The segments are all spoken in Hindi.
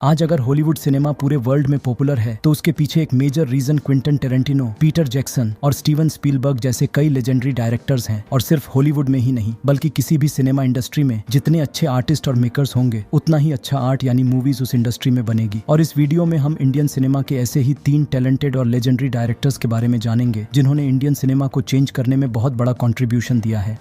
आज अगर हॉलीवुड सिनेमा पूरे वर्ल्ड में पॉपुलर है तो उसके पीछे एक major reason Quentin Tarantino, Peter Jackson और स्टीवन स्पीलबर्ग जैसे कई लेजेंडरी डायरेक्टर्स हैं। और सिर्फ हॉलीवुड में ही नहीं बल्कि किसी भी सिनेमा इंडस्ट्री में जितने अच्छे आर्टिस्ट और मेकर्स होंगे उतना ही अच्छा आर्ट यानी मूवीज उस इंडस्ट्री में बनेगी। और इस वीडियो में हम इंडियन सिनेमा के ऐसे ही 3 टैलेंटेड और लेजेंडरी डायरेक्टर्स के बारे में जानेंगे जिन्होंने इंडियन सिनेमा को चेंज करने में बहुत बड़ा कॉन्ट्रीब्यूशन दिया है।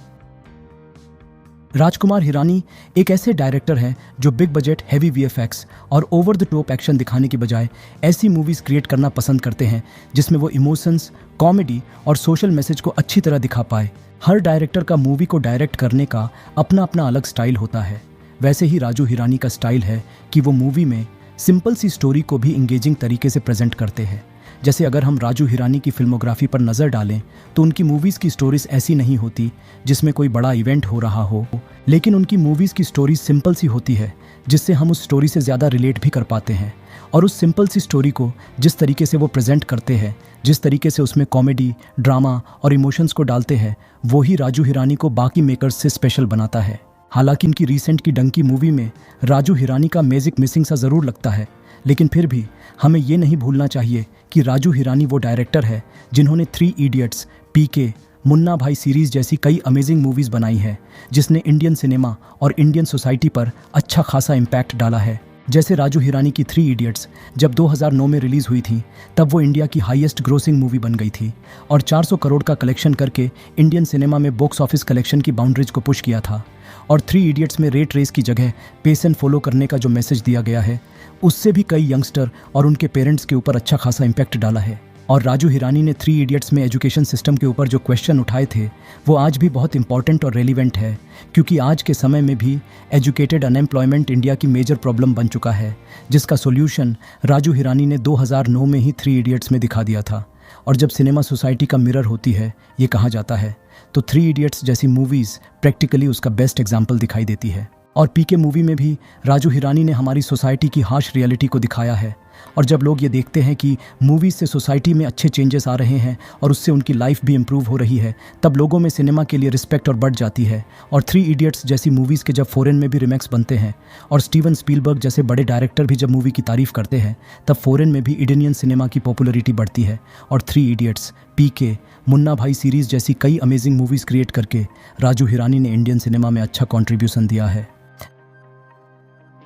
राजकुमार हिरानी एक ऐसे डायरेक्टर हैं जो बिग बजट, हैवी वीएफएक्स और ओवर द टॉप एक्शन दिखाने की बजाय ऐसी मूवीज क्रिएट करना पसंद करते हैं जिसमें वो इमोशंस, कॉमेडी और सोशल मैसेज को अच्छी तरह दिखा पाए। हर डायरेक्टर का मूवी को डायरेक्ट करने का अपना अपना अलग स्टाइल होता है। वैसे ही राजू हिरानी का स्टाइल है कि वो मूवी में सिंपल सी स्टोरी को भी इंगेजिंग तरीके से प्रेजेंट करते हैं। जैसे अगर हम राजू हिरानी की फिल्मोग्राफी पर नज़र डालें तो उनकी मूवीज़ की स्टोरीज ऐसी नहीं होती जिसमें कोई बड़ा इवेंट हो रहा हो, लेकिन उनकी मूवीज़ की स्टोरीज सिंपल सी होती है जिससे हम उस स्टोरी से ज़्यादा रिलेट भी कर पाते हैं। और उस सिंपल सी स्टोरी को जिस तरीके से वो प्रेजेंट करते हैं, जिस तरीके से उसमें कॉमेडी, ड्रामा और इमोशंस को डालते हैं, वही राजू हिरानी को बाकी मेकर्स से स्पेशल बनाता है। हालांकि इनकी रिसेंट की डंकी मूवी में राजू हिरानी का मैजिक मिसिंग सा ज़रूर लगता है, लेकिन फिर भी हमें ये नहीं भूलना चाहिए कि राजू हिरानी वो डायरेक्टर है जिन्होंने 3 इडियट्स, पीके, मुन्ना भाई सीरीज़ जैसी कई अमेजिंग मूवीज़ बनाई है जिसने इंडियन सिनेमा और इंडियन सोसाइटी पर अच्छा खासा इम्पैक्ट डाला है। जैसे राजू हिरानी की 3 इडियट्स जब 2009 में रिलीज़ हुई थी तब वो इंडिया की हाईएस्ट ग्रोसिंग मूवी बन गई थी और 400 करोड़ का कलेक्शन करके इंडियन सिनेमा में बॉक्स ऑफिस कलेक्शन की बाउंड्रीज को पुश किया था। और 3 इडियट्स में रेट रेस की जगह पेस एंड फॉलो करने का जो मैसेज दिया गया है उससे भी कई यंगस्टर और उनके पेरेंट्स के ऊपर अच्छा खासा इम्पैक्ट डाला है। और राजू हिरानी ने 3 इडियट्स में एजुकेशन सिस्टम के ऊपर जो क्वेश्चन उठाए थे वो आज भी बहुत इंपॉर्टेंट और रेलिवेंट है, क्योंकि आज के समय में भी एजुकेटेड अनएम्प्लॉयमेंट इंडिया की मेजर प्रॉब्लम बन चुका है, जिसका सोल्यूशन राजू हिरानी ने 2009 में ही 3 इडियट्स में दिखा दिया था। और जब सिनेमा सोसाइटी का मिरर होती है ये कहा जाता है, तो 3 इडियट्स जैसी मूवीज़ प्रैक्टिकली उसका बेस्ट एग्जाम्पल दिखाई देती है। और पीके मूवी में भी राजू हिरानी ने हमारी सोसाइटी की हार्श रियलिटी को दिखाया है। और जब लोग ये देखते हैं कि मूवीज़ से सोसाइटी में अच्छे चेंजेस आ रहे हैं और उससे उनकी लाइफ भी इम्प्रूव हो रही है, तब लोगों में सिनेमा के लिए रिस्पेक्ट और बढ़ जाती है। और 3 इडियट्स जैसी मूवीज़ के जब फॉरेन में भी रिमेक्स बनते हैं और स्टीवन स्पीलबर्ग जैसे बड़े डायरेक्टर भी जब मूवी की तारीफ करते हैं, तब फॉरेन में भी इंडियन सिनेमा की पॉपुलरिटी बढ़ती है। और 3 इडियट्स, पीके, मुन्ना भाई सीरीज़ जैसी कई अमेजिंग मूवीज़ क्रिएट करके राजू हिरानी ने इंडियन सिनेमा में अच्छा कॉन्ट्रीब्यूशन दिया है।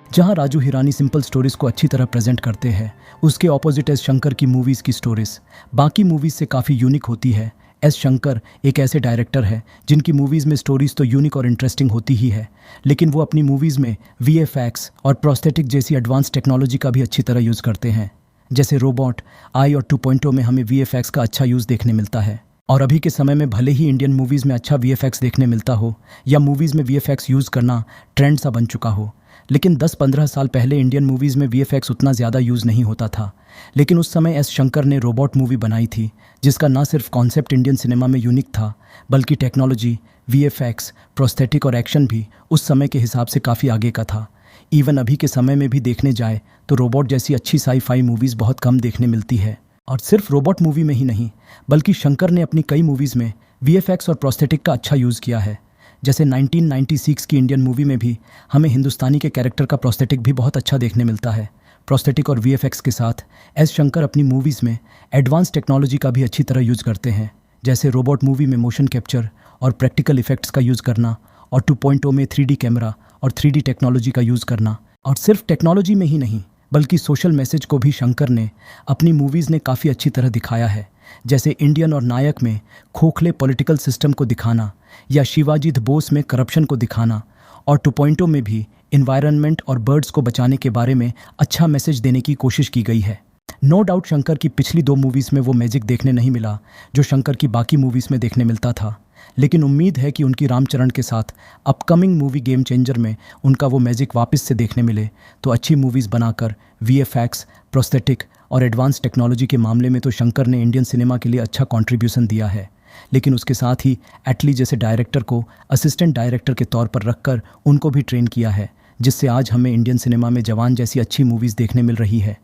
जहां राजू हिरानी सिंपल स्टोरीज को अच्छी तरह प्रेजेंट करते हैं, उसके ऑपोजिट एस शंकर की मूवीज़ की स्टोरीज बाकी मूवीज़ से काफ़ी यूनिक होती है। एस शंकर एक ऐसे डायरेक्टर है जिनकी मूवीज़ में स्टोरीज तो यूनिक और इंटरेस्टिंग होती ही है, लेकिन वो अपनी मूवीज़ में वीएफएक्स और प्रोस्थेटिक जैसी एडवांस टेक्नोलॉजी का भी अच्छी तरह यूज़ करते हैं। जैसे रोबोट, आई और 2.0 में हमें वीएफएक्स का अच्छा यूज़ देखने मिलता है। और अभी के समय में भले ही इंडियन मूवीज़ में अच्छा वीएफएक्स देखने मिलता हो या मूवीज़ में वीएफएक्स यूज़ करना ट्रेंड सा बन चुका हो, लेकिन 10-15 साल पहले इंडियन मूवीज़ में वीएफएक्स उतना ज़्यादा यूज़ नहीं होता था। लेकिन उस समय एस शंकर ने रोबोट मूवी बनाई थी जिसका ना सिर्फ कॉन्सेप्ट इंडियन सिनेमा में यूनिक था, बल्कि टेक्नोलॉजी, वीएफएक्स, प्रोस्थेटिक और एक्शन भी उस समय के हिसाब से काफ़ी आगे का था। इवन अभी के समय में भी देखने जाए तो रोबोट जैसी अच्छी साई-फाई मूवीज़ बहुत कम देखने मिलती है। और सिर्फ रोबोट मूवी में ही नहीं बल्कि शंकर ने अपनी कई मूवीज़ में वीएफएक्स और प्रोस्थेटिक का अच्छा यूज़ किया है। जैसे 1996 की इंडियन मूवी में भी हमें हिंदुस्तानी के कैरेक्टर का प्रोस्थेटिक भी बहुत अच्छा देखने मिलता है। प्रोस्थेटिक और वीएफएक्स के साथ एस शंकर अपनी मूवीज़ में एडवांस टेक्नोलॉजी का भी अच्छी तरह यूज़ करते हैं, जैसे रोबोट मूवी में मोशन कैप्चर और प्रैक्टिकल इफेक्ट्स का यूज़ करना, और 2.0 में 3D कैमरा और 3D टेक्नोलॉजी का यूज़ करना। और सिर्फ टेक्नोलॉजी में ही नहीं बल्कि सोशल मैसेज को भी शंकर ने अपनी मूवीज़ ने काफ़ी अच्छी तरह दिखाया है। जैसे इंडियन और नायक में खोखले पॉलिटिकल सिस्टम को दिखाना, या शिवाजी द बोस में करप्शन को दिखाना, और 2.0 में भी इन्वायरमेंट और बर्ड्स को बचाने के बारे में अच्छा मैसेज देने की कोशिश की गई है। नो डाउट शंकर की पिछली 2 मूवीज़ में वो मैजिक देखने नहीं मिला जो शंकर की बाकी मूवीज़ में देखने मिलता था, लेकिन उम्मीद है कि उनकी रामचरण के साथ अपकमिंग मूवी गेम चेंजर में उनका वो मैजिक वापस से देखने मिले, तो अच्छी मूवीज़ बनाकर वीएफएक्स, प्रोस्थेटिक और एडवांस टेक्नोलॉजी के मामले में तो शंकर ने इंडियन सिनेमा के लिए अच्छा कंट्रीब्यूशन दिया है। लेकिन उसके साथ ही एटली जैसे डायरेक्टर को असिस्टेंट डायरेक्टर के तौर पर रखकर उनको भी ट्रेन किया है, जिससे आज हमें इंडियन सिनेमा में जवान जैसी अच्छी मूवीज़ देखने मिल रही है।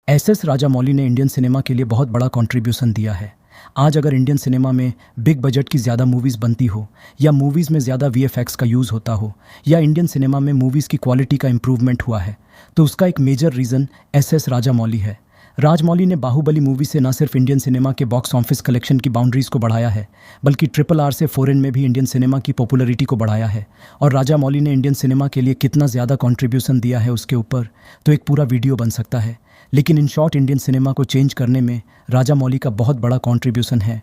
एस राजामौली ने इंडियन सिनेमा के लिए बहुत बड़ा कंट्रीब्यूशन दिया है। आज अगर इंडियन सिनेमा में बिग बजट की ज़्यादा मूवीज़ बनती हो, या मूवीज़ में ज़्यादा वीएफएक्स का यूज़ होता हो, या इंडियन सिनेमा में मूवीज़ की क्वालिटी का इम्प्रूवमेंट हुआ है, तो उसका एक मेजर रीज़न एस राजामौली है। राजमौली ने बाहुबली मूवी से न सिर्फ इंडियन सिनेमा के बॉक्स ऑफिस कलेक्शन की बाउंड्रीज़ को बढ़ाया है, बल्कि RRR से फॉरेन में भी इंडियन सिनेमा की पॉपुलैरिटी को बढ़ाया है। और राजामौली ने इंडियन सिनेमा के लिए कितना ज़्यादा कंट्रीब्यूशन दिया है उसके ऊपर तो एक पूरा वीडियो बन सकता है। लेकिन इन शॉर्ट इंडियन सिनेमा को चेंज करने में राजामौली का बहुत बड़ा कंट्रीब्यूशन है।